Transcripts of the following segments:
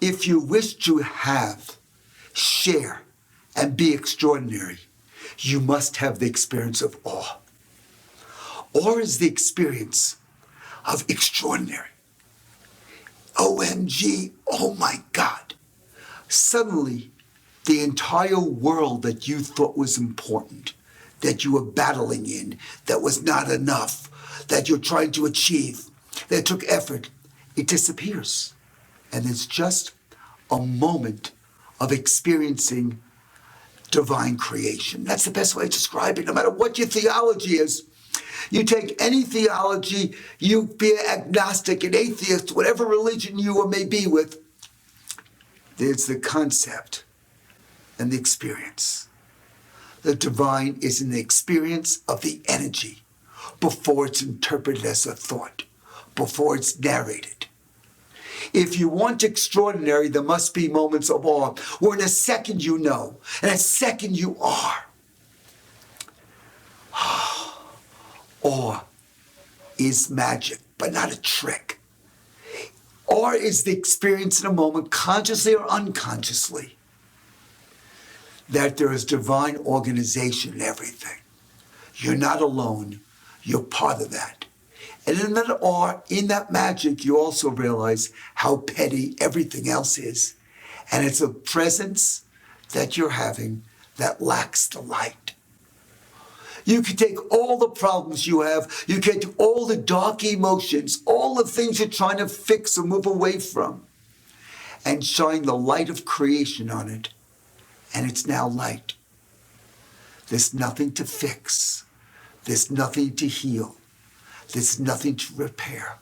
If you wish to have, share, and be extraordinary, you must have the experience of awe. Awe is the experience of extraordinary. OMG, oh my God. Suddenly, the entire world that you thought was important, that you were battling in, that was not enough, that you're trying to achieve, that took effort, it disappears. And it's just a moment of experiencing divine creation. That's the best way to describe it, no matter what your theology is. You take any theology, you be agnostic, an atheist, whatever religion you may be with, there's the concept and the experience. The divine is in the experience of the energy before it's interpreted as a thought, before it's narrated. If you want extraordinary, there must be moments of awe, where in a second you know, in a second you are. Awe is magic, but not a trick. Awe is the experience in a moment, consciously or unconsciously, that there is divine organization in everything. You're not alone. You're part of that. And in that awe, in that magic, you also realize how petty everything else is. And it's a presence that you're having that lacks the light. You can take all the problems you have, you can take all the dark emotions, all the things you're trying to fix or move away from, and shine the light of creation on it. And it's now light. There's nothing to fix. There's nothing to heal. There's nothing to repair.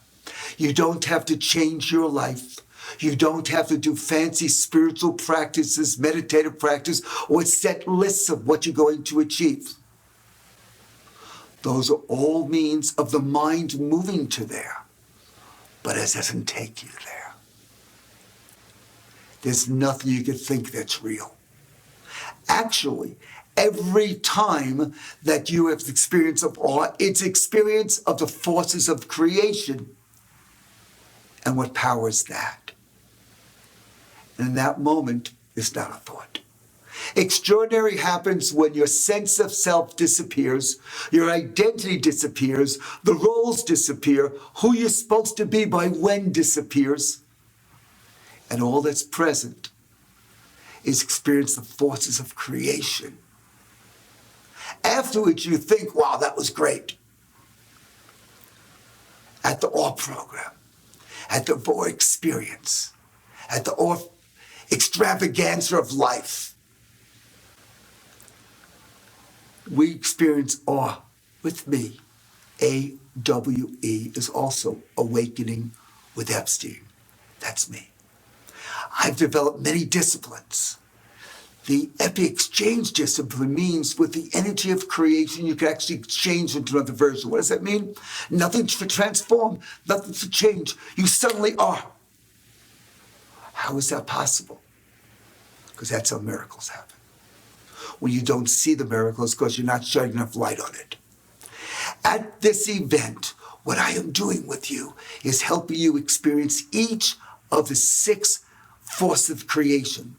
You don't have to change your life. You don't have to do fancy spiritual practices, meditative practice, or set lists of what you're going to achieve. Those are all means of the mind moving to there, but it doesn't take you there. There's nothing you can think that's real. Actually, every time that you have the experience of awe, it's experience of the forces of creation. And what powers that? And in that moment, it's not a thought. Extraordinary happens when your sense of self disappears, your identity disappears, the roles disappear, who you're supposed to be by when disappears, and all that's present is experience the forces of creation. Afterwards, you think, wow, that was great. At the awe program, at the awe experience, at the awe extravaganza of life, we experience awe with me. AWE is also Awakening with Epstein. That's me. I've developed many disciplines. The epi exchange discipline means with the energy of creation, you can actually exchange into another version. What does that mean? Nothing to transform, nothing to change. You suddenly are. How is that possible? Because that's how miracles happen. When you don't see the miracles, because you're not shining enough light on it. At this event, what I am doing with you is helping you experience each of the 6 forces of creation.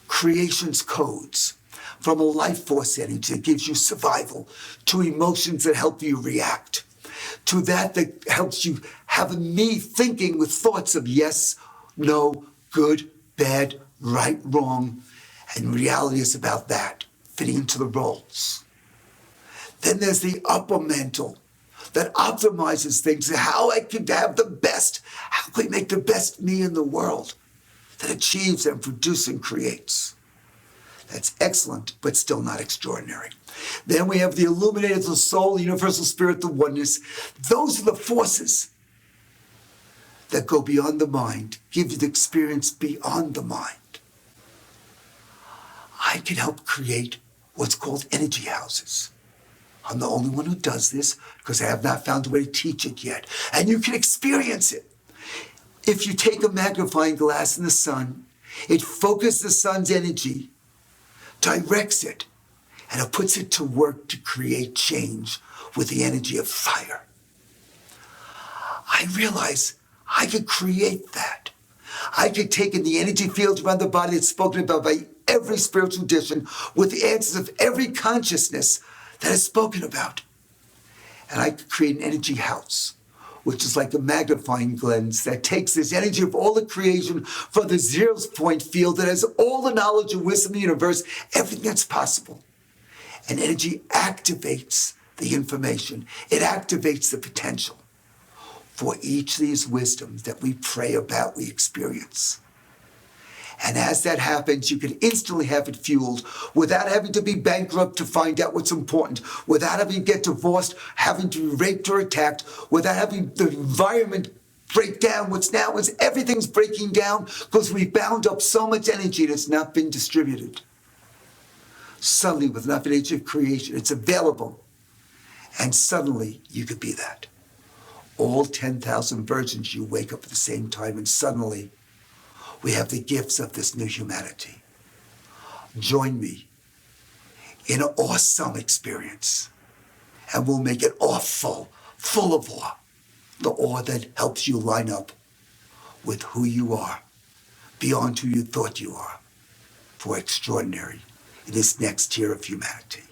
Creation's codes, from a life force energy that gives you survival, to emotions that help you react, to that helps you have me thinking with thoughts of yes, no, good, bad, right, wrong, and reality is about that, fitting into the roles. Then there's the upper mental that optimizes things, how I can have the best, how can I make the best me in the world, that achieves and produces and creates. That's excellent, but still not extraordinary. Then we have the illuminated the soul, the universal spirit, the oneness. Those are the forces that go beyond the mind, give you the experience beyond the mind. I can help create what's called energy houses. I'm the only one who does this because I have not found a way to teach it yet. And you can experience it. If you take a magnifying glass in the sun, it focuses the sun's energy, directs it, and it puts it to work to create change with the energy of fire. I realize I could create that. I could take in the energy fields around the body that's spoken about by every spiritual tradition with the answers of every consciousness that is spoken about. And I could create an energy house, which is like a magnifying lens that takes this energy of all the creation from the 0 point field that has all the knowledge and wisdom in the universe, everything that's possible. And energy activates the information. It activates the potential for each of these wisdoms that we pray about, we experience. And as that happens, you can instantly have it fueled without having to be bankrupt to find out what's important, without having to get divorced, having to be raped or attacked, without having the environment break down. What's now is everything's breaking down because we bound up so much energy that's not been distributed. Suddenly, with enough energy of creation, it's available. And suddenly, you could be that. All 10,000 virgins, you wake up at the same time, and suddenly, we have the gifts of this new humanity. Join me in an awesome experience, and we'll make it awful, full of awe. The awe that helps you line up with who you are, beyond who you thought you are, for extraordinary in this next tier of humanity.